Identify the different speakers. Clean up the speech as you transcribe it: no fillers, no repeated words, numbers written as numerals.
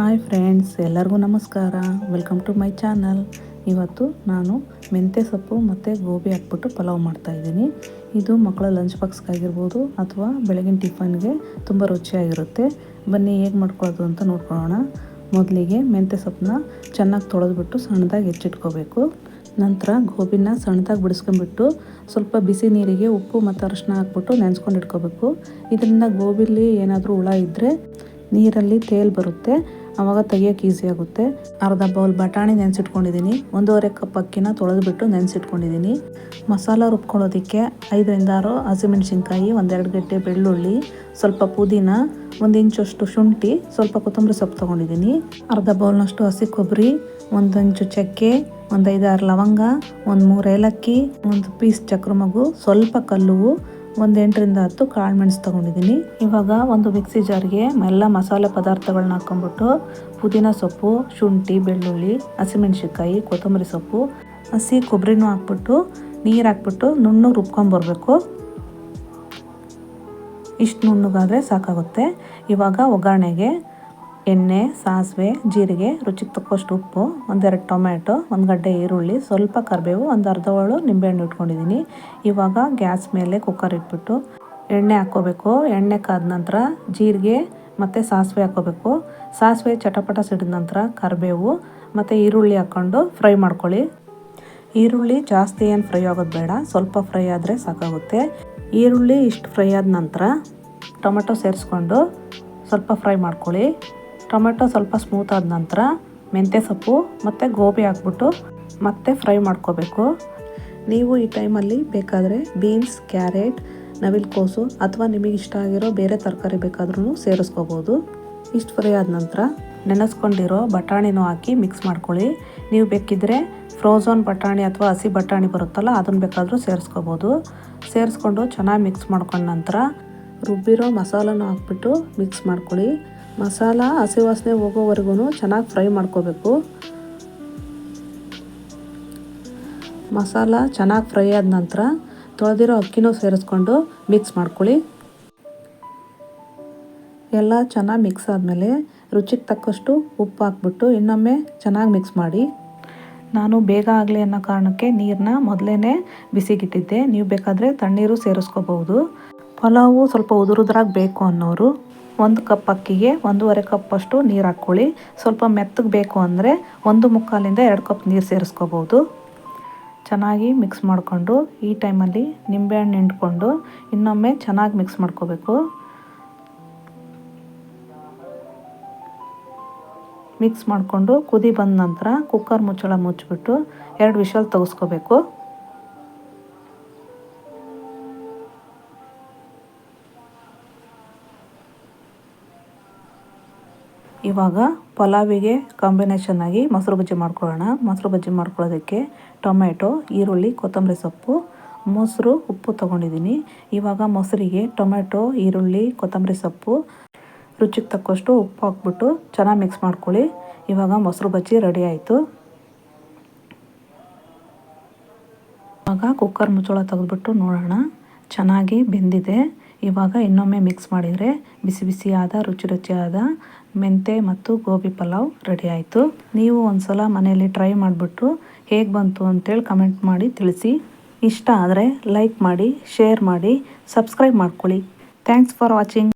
Speaker 1: Hi friends, ಎಲ್ಲರಿಗೂ ನಮಸ್ಕಾರ. Welcome to my channel. ಇವತ್ತು ನಾನು ಮೆಂತ್ಯ ಸೊಪ್ಪು ಮತ್ತು ಗೋಬಿ ಹಾಕ್ಬಿಟ್ಟು ಪಲಾವ್ ಮಾಡ್ತಾಯಿದ್ದೀನಿ. ಇದು ಮಕ್ಕಳ ಲಂಚ್ ಬಾಕ್ಸ್ಗಾಗಿರ್ಬೋದು ಅಥವಾ ಬೆಳಗಿನ ಟಿಫನ್ಗೆ ತುಂಬ ರುಚಿಯಾಗಿರುತ್ತೆ. ಬನ್ನಿ ಹೇಗೆ ಮಾಡ್ಕೊಳ್ಳೋದು ಅಂತ ನೋಡ್ಕೊಳ್ಳೋಣ. ಮೊದಲಿಗೆ ಮೆಂತ್ಯ ಸೊಪ್ಪನ್ನ ಚೆನ್ನಾಗಿ ತೊಳೆದ್ಬಿಟ್ಟು ಸಣ್ಣದಾಗಿ ಹೆಚ್ಚಿಟ್ಕೋಬೇಕು. ನಂತರ ಗೋಬಿನ ಸಣ್ಣದಾಗಿ ಬಿಡಿಸ್ಕೊಂಡ್ಬಿಟ್ಟು ಸ್ವಲ್ಪ ಬಿಸಿ ನೀರಿಗೆ ಉಪ್ಪು ಮತ್ತು ಅರಿಶಿನ ಹಾಕ್ಬಿಟ್ಟು ನೆನೆಸ್ಕೊಂಡು ಇಟ್ಕೋಬೇಕು. ಇದರಿಂದ ಗೋಬಿಲಿ ಏನಾದರೂ ಹುಳ ಇದ್ದರೆ ನೀರಲ್ಲಿ ತೇಲ್ ಬರುತ್ತೆ, ಆವಾಗ ತೆಗಿಯೋಕ್ಕೆ ಈಸಿ ಆಗುತ್ತೆ. ಅರ್ಧ ಬೌಲ್ ಬಟಾಣಿ ನೆನೆಸಿಟ್ಕೊಂಡಿದ್ದೀನಿ. 1.5 ಕಪ್ ಅಕ್ಕಿನ ತೊಳೆದ್ಬಿಟ್ಟು ನೆನೆಸಿಟ್ಕೊಂಡಿದ್ದೀನಿ. ಮಸಾಲ ರುಬ್ಕೊಳ್ಳೋದಕ್ಕೆ 5ರಿಂದ 6 ಹಸಿಮೆಣಸಿನ್ಕಾಯಿ, 1-2 ಗಡ್ಡೆ ಬೆಳ್ಳುಳ್ಳಿ, ಸ್ವಲ್ಪ ಪುದೀನ, 1 ಇಂಚಷ್ಟು ಶುಂಠಿ, ಸ್ವಲ್ಪ ಕೊತ್ತಂಬರಿ ಸೊಪ್ಪು ತೊಗೊಂಡಿದ್ದೀನಿ. ಅರ್ಧ ಬೌಲ್ನಷ್ಟು ಹಸಿ ಕೊಬ್ಬರಿ, 1 ಇಂಚು ಚಕ್ಕೆ, 5-6 ಲವಂಗ, 3 ಏಲಕ್ಕಿ, 1 ಪೀಸ್ ಚಕ್ರ ಮಗು, ಸ್ವಲ್ಪ ಕಲ್ಲುವು, 8ರಿಂದ 10 ಕಾಳು ಮೆಣಸು ತೊಗೊಂಡಿದ್ದೀನಿ. ಇವಾಗ ಒಂದು ಮಿಕ್ಸಿ ಜಾರ್ಗೆ ಎಲ್ಲ ಮಸಾಲೆ ಪದಾರ್ಥಗಳನ್ನ ಹಾಕ್ಕೊಂಡ್ಬಿಟ್ಟು ಪುದೀನ ಸೊಪ್ಪು, ಶುಂಠಿ, ಬೆಳ್ಳುಳ್ಳಿ, ಹಸಿಮೆಣಸಿನ್ಕಾಯಿ, ಕೊತ್ತಂಬರಿ ಸೊಪ್ಪು, ಹಸಿ ಕೊಬ್ಬರಿನೂ ಹಾಕ್ಬಿಟ್ಟು ನೀರು ಹಾಕ್ಬಿಟ್ಟು ನುಣ್ಣಗೆ ರುಬ್ಕೊಂಬರ್ಬೇಕು. ಇಷ್ಟು ನುಣ್ಣಗಾದರೆ ಸಾಕಾಗುತ್ತೆ. ಇವಾಗ ಒಗ್ಗರಣೆಗೆ ಎಣ್ಣೆ, ಸಾಸಿವೆ, ಜೀರಿಗೆ, ರುಚಿಗೆ ತಕ್ಕಷ್ಟು ಉಪ್ಪು, 1-2 ಟೊಮ್ಯಾಟೊ, 1 ಗಡ್ಡೆ ಈರುಳ್ಳಿ, ಸ್ವಲ್ಪ ಕರಿಬೇವು, 1 ಅರ್ಧ ಹೋಳು ನಿಂಬೆಹಣ್ಣು ಇಟ್ಕೊಂಡಿದ್ದೀನಿ. ಇವಾಗ ಗ್ಯಾಸ್ ಮೇಲೆ ಕುಕ್ಕರ್ ಇಟ್ಬಿಟ್ಟು ಎಣ್ಣೆ ಹಾಕ್ಕೋಬೇಕು. ಎಣ್ಣೆ ಕಾದ ನಂತರ ಜೀರಿಗೆ ಮತ್ತು ಸಾಸಿವೆ ಹಾಕ್ಕೋಬೇಕು. ಸಾಸಿವೆ ಚಟಪಟ ಸಿಡಿದ ನಂತರ ಕರಿಬೇವು ಮತ್ತು ಈರುಳ್ಳಿ ಹಾಕ್ಕೊಂಡು ಫ್ರೈ ಮಾಡ್ಕೊಳ್ಳಿ. ಈರುಳ್ಳಿ ಜಾಸ್ತಿ ಏನು ಫ್ರೈ ಆಗೋದು ಬೇಡ, ಸ್ವಲ್ಪ ಫ್ರೈ ಆದರೆ ಸಾಕಾಗುತ್ತೆ. ಈರುಳ್ಳಿ ಇಷ್ಟು ಫ್ರೈ ಆದ ನಂತರ ಟೊಮೆಟೊ ಸೇರಿಸ್ಕೊಂಡು ಸ್ವಲ್ಪ ಫ್ರೈ ಮಾಡ್ಕೊಳ್ಳಿ. ಟೊಮೆಟೊ ಸ್ವಲ್ಪ ಸ್ಮೂತ್ ಆದ ನಂತರ ಮೆಂತ್ಯ ಸೊಪ್ಪು ಮತ್ತು ಗೋಬಿ ಹಾಕ್ಬಿಟ್ಟು ಮತ್ತೆ ಫ್ರೈ ಮಾಡ್ಕೋಬೇಕು. ನೀವು ಈ ಟೈಮಲ್ಲಿ ಬೇಕಾದರೆ ಬೀನ್ಸ್, ಕ್ಯಾರೆಟ್, ನವಿಲುಕೋಸು ಅಥವಾ ನಿಮಗೆ ಇಷ್ಟ ಆಗಿರೋ ಬೇರೆ ತರಕಾರಿ ಬೇಕಾದ್ರೂ ಸೇರಿಸ್ಕೋಬೋದು. ಇಷ್ಟು ಫ್ರೈ ಆದ ನಂತರ ನೆನೆಸ್ಕೊಂಡಿರೋ ಬಟಾಣಿನೂ ಹಾಕಿ ಮಿಕ್ಸ್ ಮಾಡ್ಕೊಳ್ಳಿ. ನೀವು ಬೇಕಿದ್ದರೆ ಫ್ರೋಝನ್ ಬಟಾಣಿ ಅಥವಾ ಹಸಿ ಬಟಾಣಿ ಬರುತ್ತಲ್ಲ, ಅದನ್ನು ಬೇಕಾದರೂ ಸೇರಿಸ್ಕೋಬೋದು. ಸೇರಿಸ್ಕೊಂಡು ಚೆನ್ನಾಗಿ ಮಿಕ್ಸ್ ಮಾಡ್ಕೊಂಡ ನಂತರ ರುಬ್ಬಿರೋ ಮಸಾಲನೂ ಹಾಕ್ಬಿಟ್ಟು ಮಿಕ್ಸ್ ಮಾಡ್ಕೊಳ್ಳಿ. ಮಸಾಲ ಹಸಿ ವಾಸನೆ ಹೋಗೋವರೆಗೂ ಚೆನ್ನಾಗಿ ಫ್ರೈ ಮಾಡ್ಕೋಬೇಕು. ಮಸಾಲ ಚೆನ್ನಾಗಿ ಫ್ರೈ ಆದ ನಂತರ ತೊಳೆದಿರೋ ಅಕ್ಕಿನೂ ಸೇರಿಸ್ಕೊಂಡು ಮಿಕ್ಸ್ ಮಾಡ್ಕೊಳ್ಳಿ. ಎಲ್ಲ ಚೆನ್ನಾಗಿ ಮಿಕ್ಸ್ ಆದಮೇಲೆ ರುಚಿಗೆ ತಕ್ಕಷ್ಟು ಉಪ್ಪು ಹಾಕ್ಬಿಟ್ಟು ಇನ್ನೊಮ್ಮೆ ಚೆನ್ನಾಗಿ ಮಿಕ್ಸ್ ಮಾಡಿ. ನಾನು ಬೇಗ ಆಗಲಿ ಅನ್ನೋ ಕಾರಣಕ್ಕೆ ನೀರನ್ನ ಮೊದಲೇ ಬಿಸಿಗಿಟ್ಟಿದ್ದೆ. ನೀವು ಬೇಕಾದರೆ ತಣ್ಣೀರು ಸೇರಿಸ್ಕೋಬಹುದು. ಪಲಾವು ಸ್ವಲ್ಪ ಉದುರುದ್ರಾಗಿ ಬೇಕು ಅನ್ನೋರು 1 ಕಪ್ ಅಕ್ಕಿಗೆ 1.5 ಕಪ್ ಅಷ್ಟು ನೀರು ಹಾಕ್ಕೊಳ್ಳಿ. ಸ್ವಲ್ಪ ಮೆತ್ತಗೆ ಬೇಕು ಅಂದರೆ 1.25ರಿಂದ 2 ಕಪ್ ನೀರು ಸೇರಿಸ್ಕೋಬೋದು. ಚೆನ್ನಾಗಿ ಮಿಕ್ಸ್ ಮಾಡಿಕೊಂಡು ಈ ಟೈಮಲ್ಲಿ ನಿಂಬೆಹಣ್ಣು ಹಿಂಡ್ಕೊಂಡು ಇನ್ನೊಮ್ಮೆ ಚೆನ್ನಾಗಿ ಮಿಕ್ಸ್ ಮಾಡ್ಕೋಬೇಕು. ಮಿಕ್ಸ್ ಮಾಡಿಕೊಂಡು ಕುದಿ ಬಂದ ನಂತರ ಕುಕ್ಕರ್ ಮುಚ್ಚಳ ಮುಚ್ಚಿಬಿಟ್ಟು 2 ವಿಷಲ್ ತೆಗೆಸ್ಕೋಬೇಕು. ಇವಾಗ ಪಲಾವಿಗೆ ಕಾಂಬಿನೇಷನ್ ಆಗಿ ಮೊಸರು ಬಜ್ಜಿ ಮಾಡ್ಕೊಳ್ಳೋಣ. ಮೊಸರು ಬಜ್ಜಿ ಮಾಡ್ಕೊಳ್ಳೋದಕ್ಕೆ ಟೊಮೆಟೊ, ಈರುಳ್ಳಿ, ಕೊತ್ತಂಬರಿ ಸೊಪ್ಪು, ಮೊಸರು, ಉಪ್ಪು ತೊಗೊಂಡಿದ್ದೀನಿ. ಇವಾಗ ಮೊಸರಿಗೆ ಟೊಮೆಟೊ, ಈರುಳ್ಳಿ, ಕೊತ್ತಂಬರಿ ಸೊಪ್ಪು, ರುಚಿಗೆ ತಕ್ಕಷ್ಟು ಉಪ್ಪು ಹಾಕ್ಬಿಟ್ಟು ಚೆನ್ನಾಗಿ ಮಿಕ್ಸ್ ಮಾಡ್ಕೊಳ್ಳಿ. ಇವಾಗ ಮೊಸರು ಬಜ್ಜಿ ರೆಡಿ ಆಯಿತು. ಇವಾಗ ಕುಕ್ಕರ್ ಮುಚ್ಚಳ ತೆಗೆದ್ಬಿಟ್ಟು ನೋಡೋಣ, ಚೆನ್ನಾಗಿ ಬೆಂದಿದೆ. ಇವಾಗ ಇನ್ನೊಮ್ಮೆ ಮಿಕ್ಸ್ ಮಾಡಿದರೆ ಬಿಸಿ ಬಿಸಿಯಾದ ರುಚಿಯಾದ ಮೆಂತ್ಯ ಮತ್ತು ಗೋಬಿ ಪಲಾವ್ ರೆಡಿ ಆಯಿತು. ನೀವು ಒಂದ್ಸಲ ಮನೆಯಲ್ಲಿ ಟ್ರೈ ಮಾಡಿಬಿಟ್ಟು ಹೇಗೆ ಬಂತು ಅಂತೇಳಿ ಕಮೆಂಟ್ ಮಾಡಿ ತಿಳಿಸಿ. ಇಷ್ಟ ಆದರೆ ಲೈಕ್ ಮಾಡಿ, ಶೇರ್ ಮಾಡಿ, ಸಬ್ಸ್ಕ್ರೈಬ್ ಮಾಡ್ಕೊಳ್ಳಿ. Thanks for watching.